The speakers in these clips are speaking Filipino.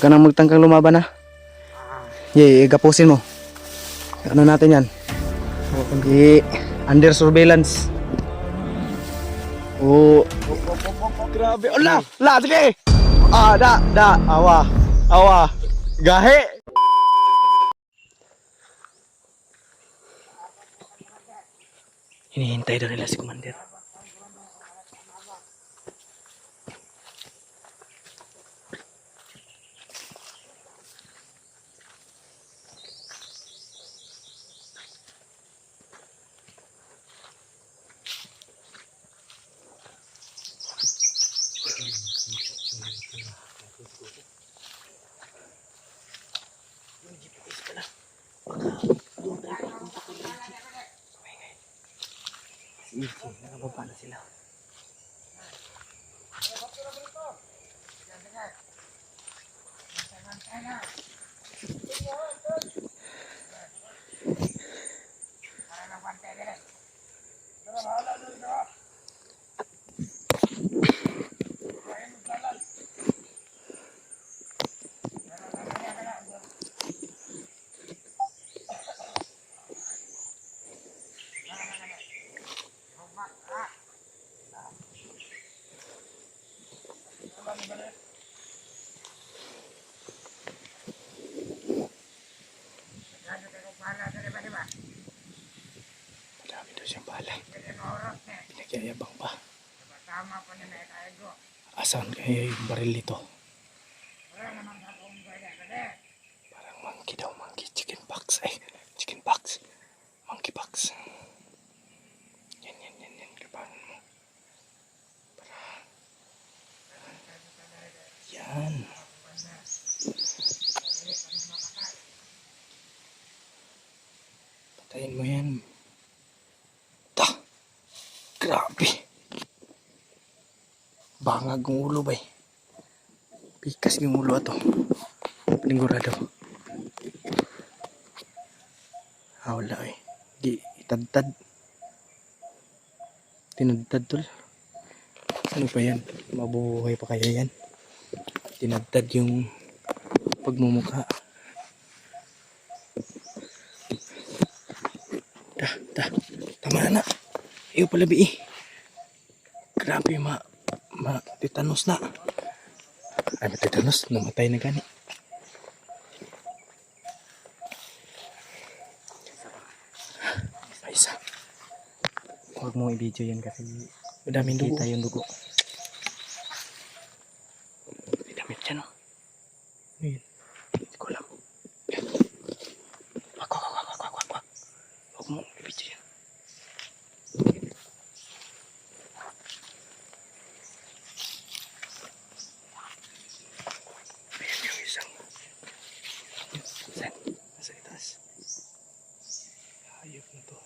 Huwag ka nang magtangkang lumaban ha. Gapusin mo. Ano natin yan? Under surveillance. Oh. Grabe. Ala! La! Sige! Awa. Gahe! Hinihintay daw nila si Commander. Nakababa na sila. Marami daw siyang balay. Nagyayabang pa. Asan kaya yung baril nito? Parang monkey daw, monkey. Chicken pox. Chicken pox. Monkey pox. Yan. Kapanan mo. Yan. Patayin mo yan. Grabe. Bangag ng ulo ba eh. Pikas yung ulo ato. Linggurado. Wala eh. Di itadtad. Tinadtad tol. Ano pa yan? Mabuhay pa kaya yan? Tinadtad yung pagmumukha. Tama na. Ayaw pala bi eh. Grabe titanos na. Ay matitanos. Namatay na gani. Isa. Huwag mo i-video yan kasi madaming dugo. Kita yung dugo. May damit dyan oh. Yun. Hindi ko alam. Wag. Huwag mo i-video yan. Nasa itaas. Hayop na to.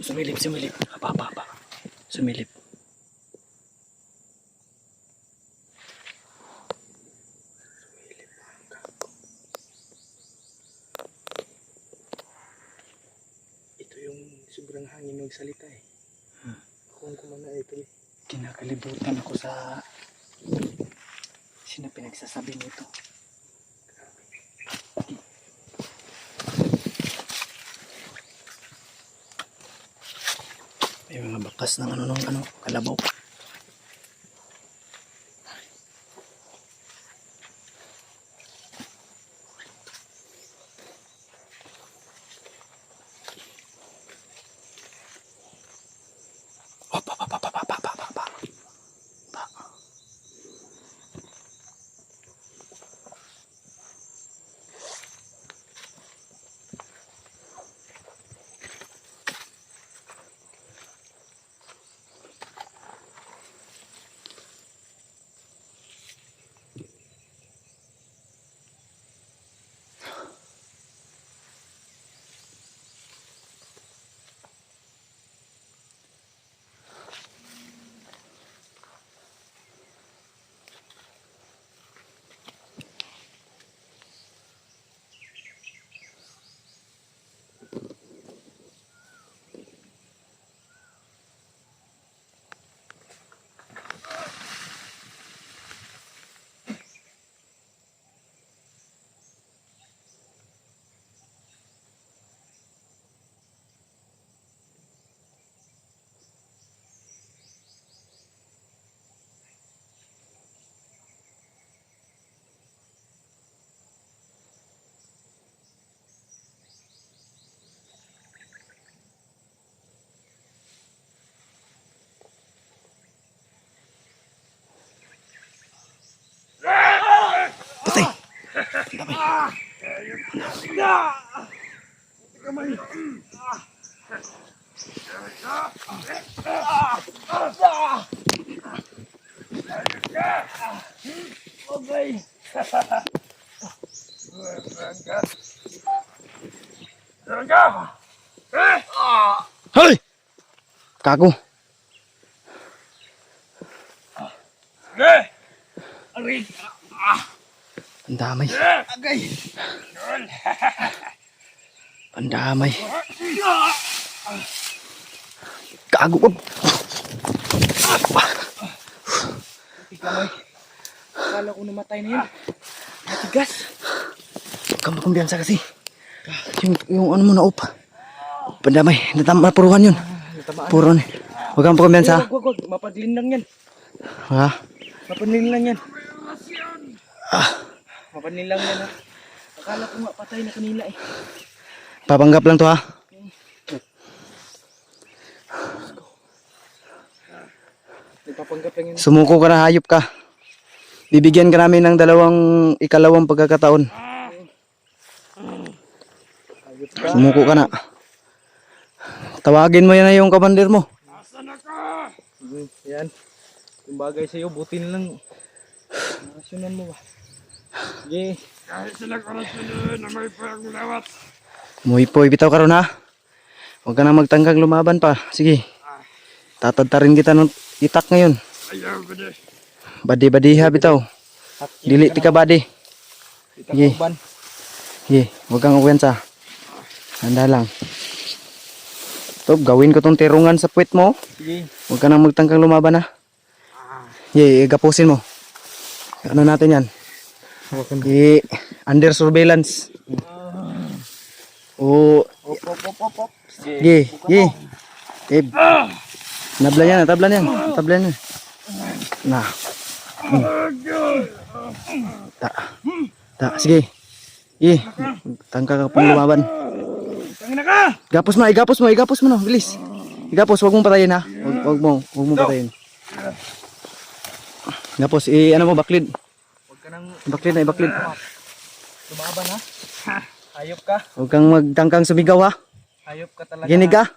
Sumilip. Apa. Sumilip. Ito yung sobrang hangin magsalita eh. Kung kumana ito eh. Kinakalibutan ako sa sino pinagsasabi nito. May mga bakas ng kalabaw. Okay. Hoy! Kago. Ang damay. Ang damay. Kago ko. Kamay. Akala ko namatay na yan. Matigas. Huwag kang makumbiyansa kasi. Yung ano mo na up. Pandamay. Puruhan yun. Puruhan. Huwag kang makumbiyansa. Wag. Mapadlin lang yan. Ha? Mapadlin lang yan. Mapadlin lang yan ha. Akala ko nga patay na kanina eh. Papanggap lang to ha. Nagpapanggap lang yan. Sumuko ka na, hayop ka. Bibigyan ka namin ng ikalawang pagkakataon. Sumuko ka na. Tawagin mo yan na yung kamandir mo. Yan. Yung bagay sa'yo, butin lang. Nasyonan mo ba? Sige. Kahit sila karasyon na may paglawat. Muhipoy, bitaw ka ron ha. Huwag ka na magtanggang lumaban pa. Sige. Tatadtarin kita ng itak ngayon. Ayaw ba de? Badi-badiha bitaw. Dili ti ka badi. Sige. Sige. Huwag kang uwensa. Handa lang. Ito, gawin ko tong tirungan sa puwet mo. Sige. Huwag ka na magtanggang lumaban ha. Sige, gapusin mo. Ano natin yan? Under surveillance. Oh. Op. Sige. Tablan yan. Tablan yan. Nah. Sige. Tangka ka pang lumaban. Igapos mo no, bilis. Igapos, huwag mong patayin ha. Huwag mong patayin. Igapos, ano mo, baklid. Huwag ka nang Baklid. lumaban ha. Hayop ka. Huwag kang magtangkang sumigaw ha. Hayop ka talaga. Ginig ka.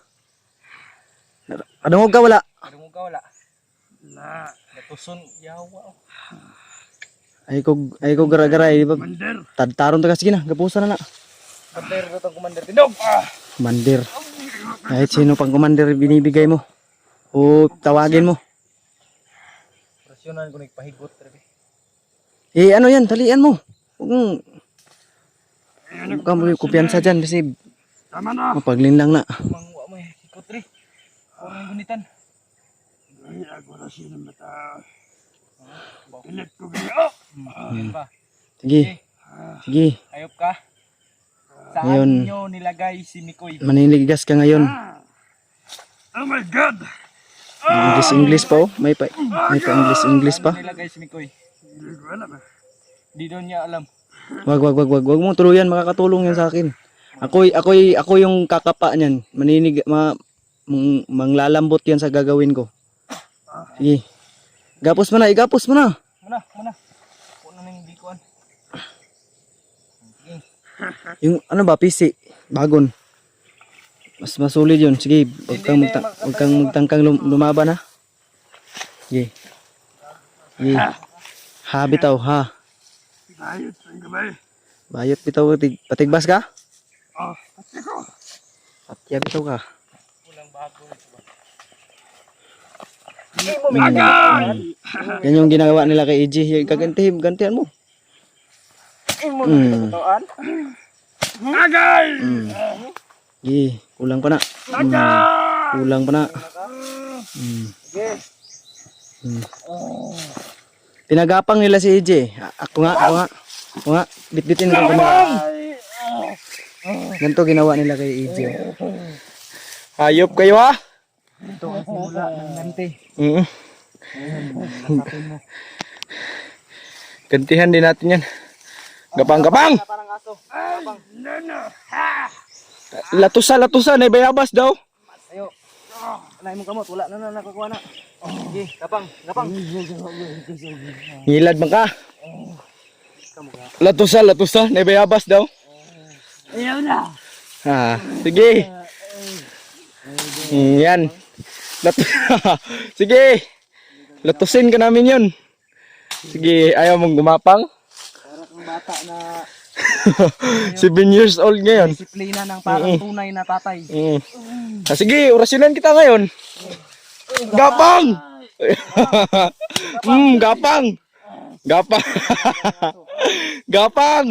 Adungog ka wala. Adungog ka wala. Natuson yawa. Ay ko gara-gara di ba? Tadtaron ta kasi na, gapusan na na. Commander ko tong commander tindog. Commander. Kahit sino pang commander binibigay mo. O tawagin mo. Presyonan ko nagpahigot talaga. Ano yan, talian mo. Huwag kang kumpiyansa dyan kasi mapaglinlang na. Mangwa mo hikot rin. Orang gunitan. Ako na siya ng mata. Pilit ko gaya. Sige. Ayop ka. Saan Ngayon, nyo nilagay si Mikoy? maniligas ka ngayon. Oh my God! English pa oh. May pa English pa. Saan nilagay si Mikoy? Di doon niya alam. Wag mo tuluyan, makakatulong yan sa akin. Ako yung kakapa niyan. Manglalambot yan sa gagawin ko. Sige. Igapos mo na. Muna. Puno na yung bikuan. Yung ano ba, PC, bagon. Mas masulid yun. Sige, huwag kang magtangkang lumaban ha. Sige. Ha, bitaw, ha. Bayot bitaw, patigbas ka? Patya bitaw ka. Pulang bago nito ba? Yan yung ginagawa nila kay EJ. Gantihan mo. Kulang pa na. Pinagapang nila si EJ. Ako nga. Bitbitin ko kamera. Ganito ginawa nila kay EJ. Hayop kayo ha. Ito ang simula ng ganti. Gantihan din natin yan. Gapang! Parang aso. Latusa, na bayabas daw. Ayo. Anay mo kamot, wala na nakakuha na. Sige, gapang. Ngilad man ka. Latusa, na bayabas daw. Ayaw na. Sige. Yan. Sige. Lutusin ka namin yun. Sige, ayaw mong gumapang. Para kang bata na 7 years old ngayon. disiplina ng parang tunay na tatay. Sige, orasyonan kita ngayon. Gapang! Gapang! Gapang! Gapang!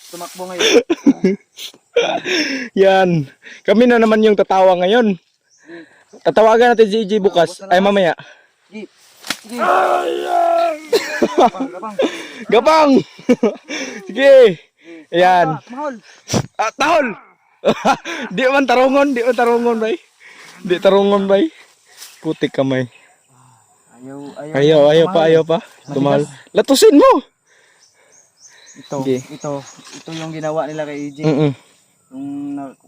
Tumakbo ngayon. Yan. Kami na naman yung tatawa ngayon. Tatawagan natin si EJ bukas. Ay, mamaya. Sige. Sige. Gapang, gapang. Gapang! Sige. Ayan. Mahol. Tahol! Di man tarungon, bay. Di tarungon, bay. Putik kamay. Ayaw pa. Tumal. Latusin mo! Ito, Sige. ito yung ginawa nila kay EJ. Yung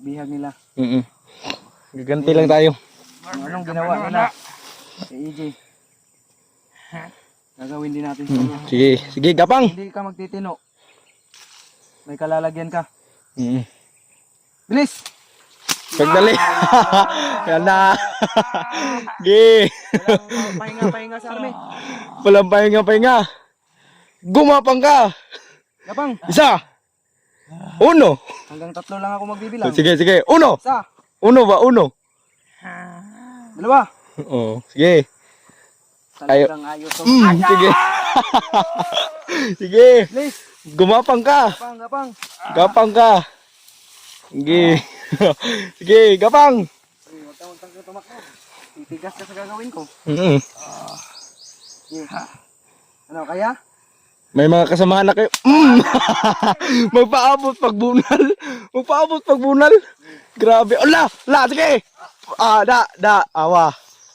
bihag nila. Gaganti lang tayo. Anong ginawa nila kay EJ? Gagawin din natin sa kanya. Sige, gapang! Hindi ka magtitino. May kalalagyan ka. Mm. Bilis! Pagdali. Yan na. Sige. Pahinga sa army. Walang pahinga. Gumapang ka. Gapang! Isa. Uno. Hanggang 3 lang ako magbibilang. Sige. Uno. Isa. Uno ba? Uno. 2. Oo. Sige. Talagang ayos to. Sige. Sige. Bilis! Gumapang ka. Gapang! Gapang ka. Sige. Sige, gapang. Huwag kang tumakbo. Titigas ka sa gagawin ko. Sige. Ano, kaya? May mga kasamahan na kayo. Magpaabot pagbunal. Grabe. Ala, sige.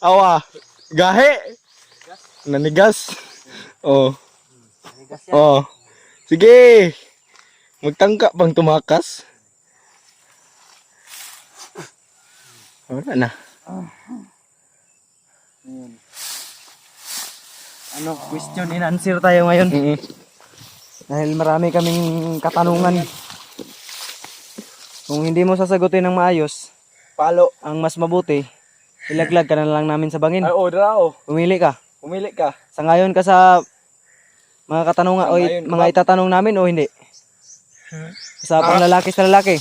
Awa. Gahe. Nanigas. Oh. Titigas yan. Oh. Sige. Magtangka pang tumakas. Wala na. Ayan. Ano, question and answer tayo ngayon. Dahil marami kaming katanungan. Kung hindi mo sasagutin ng maayos, Palo. ang mas mabuti, ilaglag ka na lang namin sa bangin. Ay, drao. Pumili ka. Pumili ka. Sangayon ka sa mga katanungan o Sangayon, mga itatanong namin o hindi? Sa panglalaki sa lalaki.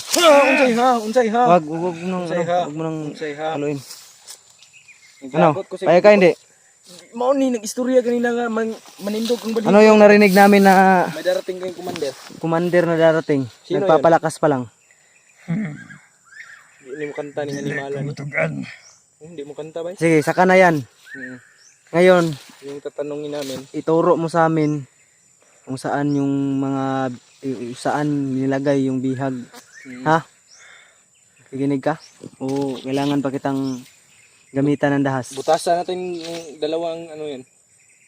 Unsay ha. Wag mo nang Unsay ha. haluin. Ano? Kaya ka hindi? Mao ni nag-istorya kanina nga manindog ang balik. Ano yung narinig namin na May darating kayong commander. commander na darating? Sino Nagpapalakas pa lang. Hindi mo kanta ni Animala ni. Hindi mo kanta ba? Sige, saka na yan. Ngayon, Yung tatanungin namin. ituro mo sa amin kung saan yung saan nilagay yung bihag. Ha? Kikinig ka? O kailangan pa kitang gamitan ng dahas? Butasan natin yung dalawang ano yan.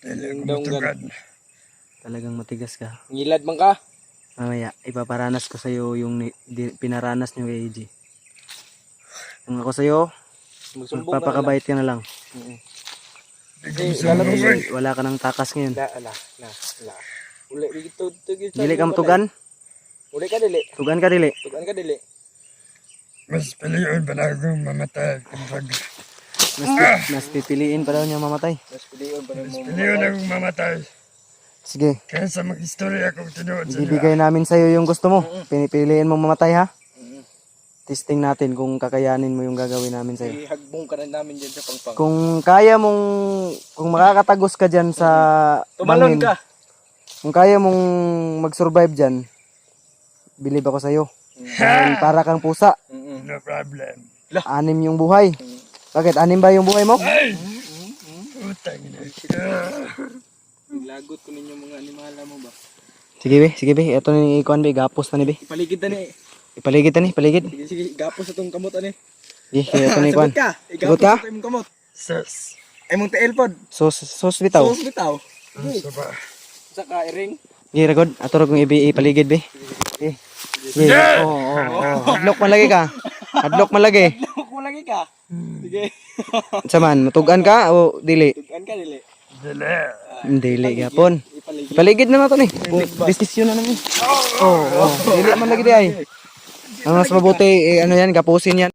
Yung daunggan. Talagang matigas ka. Ngilad man ka. Mamaya, ipaparanas ko sa'yo yung pinaranas nyo kay AJ. Kung ako sa'yo, Magsumbong ka na lang. magpapakabait ka na lang. Wala ka ng takas ngayon. La. Uli dito. Dili ka matugan? Uli ka dili. Tugan ka dili. Tugan ka dili. Mas piliin pa na akong mamatay. Mas pipiliin pa daw niya mamatay. Mas piliyon pa mo. Piliin akong mamatay. Sige, Kaya sa mag-istorya akong tinuod sa ibibigay namin sa'yo yung gusto mo. Pinipiliin mong mamatay ha? Testing natin kung kakayanin mo yung gagawin namin sa'yo. Ihagbong ka na namin dyan sa pangpang. Kung makakatagos ka dyan sa Tumalon bangin, ka. kung kaya mong mag-survive dyan, believe ako sa'yo. Dahil para kang pusa, No problem. 6 yung buhay. Bakit? 6 ba yung buhay mo? Utang na. Lagot ko ninyo mga animala mo ba? Sige be. Ito na yung ikuan be. Gapos na ni be. Ipaligid na ni. Ipaligid na ni, paligid. Sige, gapos sa tong kamot ani. Sige, ito na yung ikuan. Sagot ka. Sagot ka? Sa imong kamot. Sus. Ay mong tail pod. Sos bitaw. Sus bitaw. Saba. Saka iring. Sige, ragod. Ato kung ipaligid be. Sige. Sige. Oo. Hadlok man lagi ka. Ko lagi ka. Sige. Saman, matugan ka o dili? Tugan ka dili. Dili. Dili gapon. Ipaligid. Ipaligid na nato ni. Desisyon na namin. Oo. Dili man lagi di ay. Ang mas mabuti, ano yan, gapusin yan.